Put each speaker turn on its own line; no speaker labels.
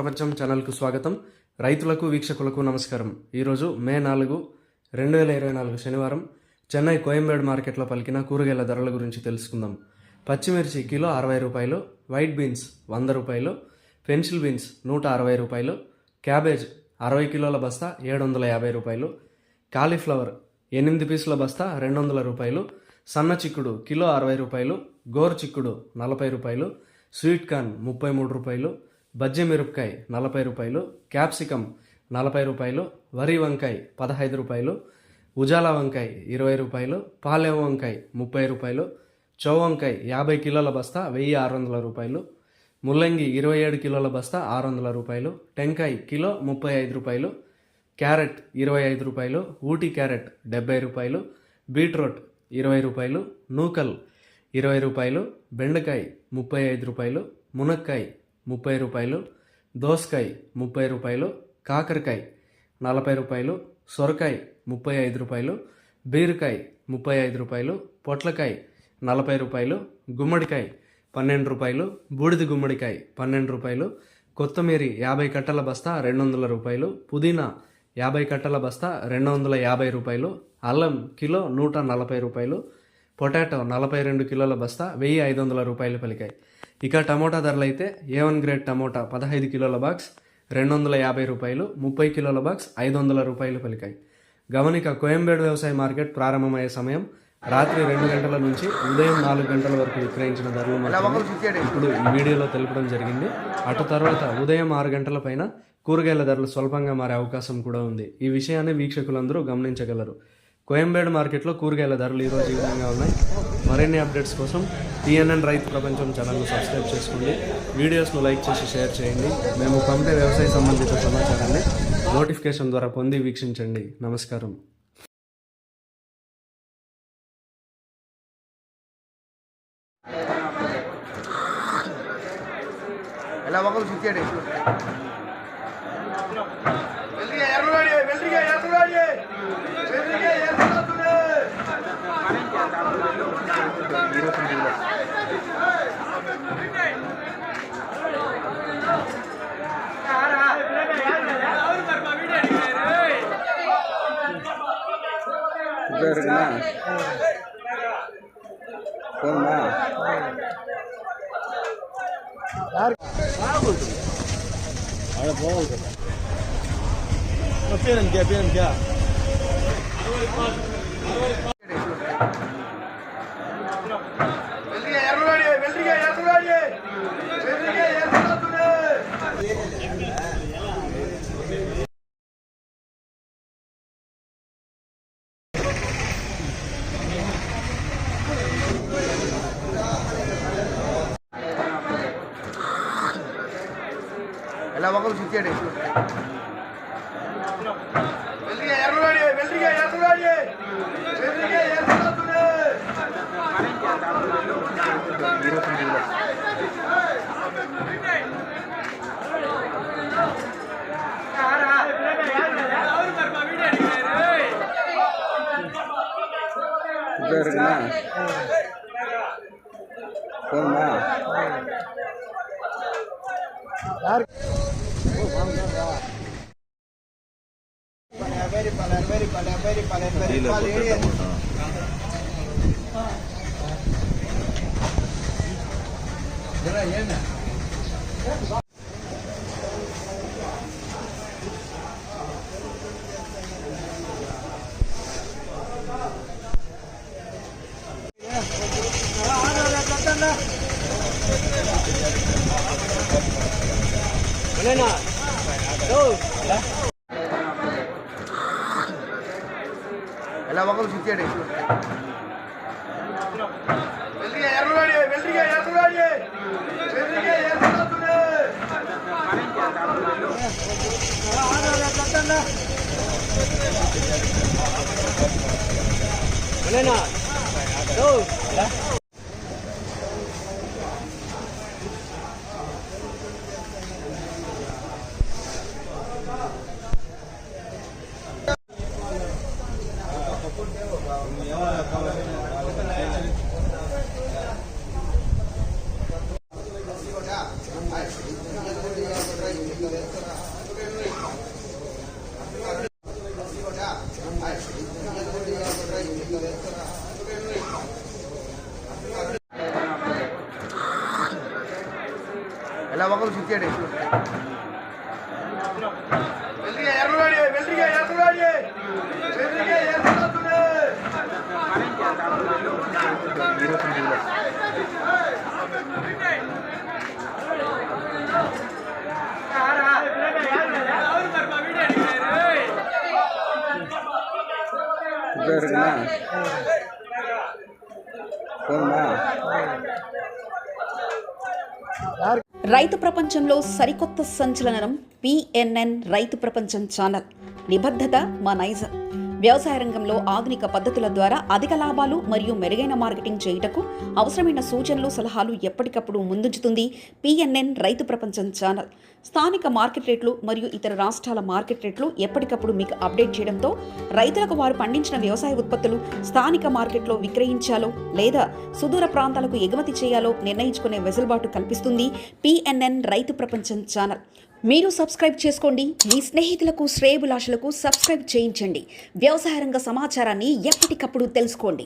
ప్రపంచం ఛానల్కు స్వాగతం. రైతులకు వీక్షకులకు నమస్కారం. ఈరోజు మే 4, 2024 శనివారం చెన్నై కోయంబేడు మార్కెట్లో పలికిన కూరగాయల ధరల గురించి తెలుసుకుందాం. పచ్చిమిర్చి కిలో 60 రూపాయలు, వైట్ బీన్స్ 100 రూపాయలు, పెన్సిల్ బీన్స్ 160 రూపాయలు, క్యాబేజ్ 60 కిలోల బస్తా 750 రూపాయలు, కాలీఫ్లవర్ 8 పీసుల బస్తా 200 రూపాయలు, సన్న చిక్కుడు కిలో 60 రూపాయలు, గోరు చిక్కుడు 40 రూపాయలు, స్వీట్ కార్న్ 33 రూపాయలు, బజ్జి మిరపకాయ 40 రూపాయలు, క్యాప్సికమ్ 40 రూపాయలు, వరి వంకాయ 15 రూపాయలు, ఉజాలా వంకాయ 20 రూపాయలు, పాలెం వంకాయ 30 రూపాయలు, చౌ వంకాయ 50 కిలోల బస్తా 1600 రూపాయలు, ముల్లంగి 27 కిలోల బస్తా 600 రూపాయలు, టెంకాయ కిలో 35 రూపాయలు, క్యారెట్ 25 రూపాయలు, ఊటీ క్యారెట్ 70 రూపాయలు, బీట్రూట్ 20 రూపాయలు, నూకల్ 20 రూపాయలు, బెండకాయ 35 రూపాయలు, మునక్కాయ 30 రూపాయలు, దోసకాయ 30 రూపాయలు, కాకరకాయ 40 రూపాయలు, సొరకాయ 35 రూపాయలు, బీరకాయ 35 రూపాయలు, పొట్లకాయ 40 రూపాయలు, గుమ్మడికాయ 12 రూపాయలు, బూడిద గుమ్మడికాయ 12 రూపాయలు, కొత్తిమీర 50 కట్టల బస్తా 200 రూపాయలు, పుదీనా 50 కట్టల బస్తా 250 రూపాయలు, అల్లం కిలో 140 రూపాయలు, పొటాటో 42 కిలోల బస్తా 1500 రూపాయలు పలికాయి. ఇక టమోటా ధరలు అయితే A1 గ్రేడ్ టమోటా 15 కిలోల బాక్స్ 250 రూపాయలు, 30 కిలోల బాక్స్ 500 రూపాయలు పలికాయి. గమనిక, కోయంబేడు వ్యవసాయ మార్కెట్ ప్రారంభమయ్యే సమయం రాత్రి 2 గంటల నుంచి ఉదయం 4 గంటల వరకు విక్రయించిన ధరలు మాత్రమే ఇప్పుడు ఈ వీడియోలో తెలుపడం జరిగింది. అటు తర్వాత ఉదయం 6 గంటల పైన కూరగాయల ధరలు స్వల్పంగా మారే అవకాశం కూడా ఉంది. ఈ విషయాన్ని వీక్షకులందరూ గమనించగలరు. కోయంబేడు మార్కెట్లో కూరగాయల ధరలు ఈరోజు ఈ విధంగా ఉన్నాయి. మరిన్ని అప్డేట్స్ కోసం TNN రైతు ప్రపంచం ఛానల్ను సబ్స్క్రైబ్ చేసుకోండి. వీడియోస్ను లైక్ చేసి షేర్ చేయండి. మేము పంపే వ్యవసాయ సంబంధిత సమాచారాన్ని నోటిఫికేషన్ ద్వారా పొంది వీక్షించండి. నమస్కారం.
ఎలా ఒకరు చూచాడు పేరు ఎలా ఒకరు చూచాడు ఎలా ఒకరు చూచాడు ಎಲ್ಲ ಮಕ್ಕಳು ಸಿಕ್ಕಿಡಿ
రైతు ప్రపంచంలో సరికొత్త సంచలనం పిఎన్ఎన్ రైతు ప్రపంచం ఛానల్. నిబద్ధత మా నైజం. వ్యవసాయ రంగంలో ఆధునిక పద్ధతుల ద్వారా అధిక లాభాలు మరియు మెరుగైన మార్కెటింగ్ చేయుటకు అవసరమైన సూచనలు, సలహాలు ఎప్పటికప్పుడు ముందుంచుతుంది పిఎన్ఎన్ రైతు ప్రపంచం ఛానల్. స్థానిక మార్కెట్ రేట్లు మరియు ఇతర రాష్ట్రాల మార్కెట్ రేట్లు ఎప్పటికప్పుడు మీకు అప్డేట్ చేయడంతో రైతులకు వారు పండించిన వ్యవసాయ ఉత్పత్తులు స్థానిక మార్కెట్లో విక్రయించాలో లేదా సుదూర ప్రాంతాలకు ఎగుమతి చేయాలో నిర్ణయించుకునే వెసులుబాటు కల్పిస్తుంది పిఎన్ఎన్ రైతు ప్రపంచం ఛానల్. మీరు సబ్స్క్రైబ్ చేసుకోండి. మీ స్నేహితులకు, శ్రేయోభిలాషులకు సబ్స్క్రైబ్ చేయించండి. వ్యవసాయ రంగ సమాచారాన్ని ఎప్పటికప్పుడు తెలుసుకోండి.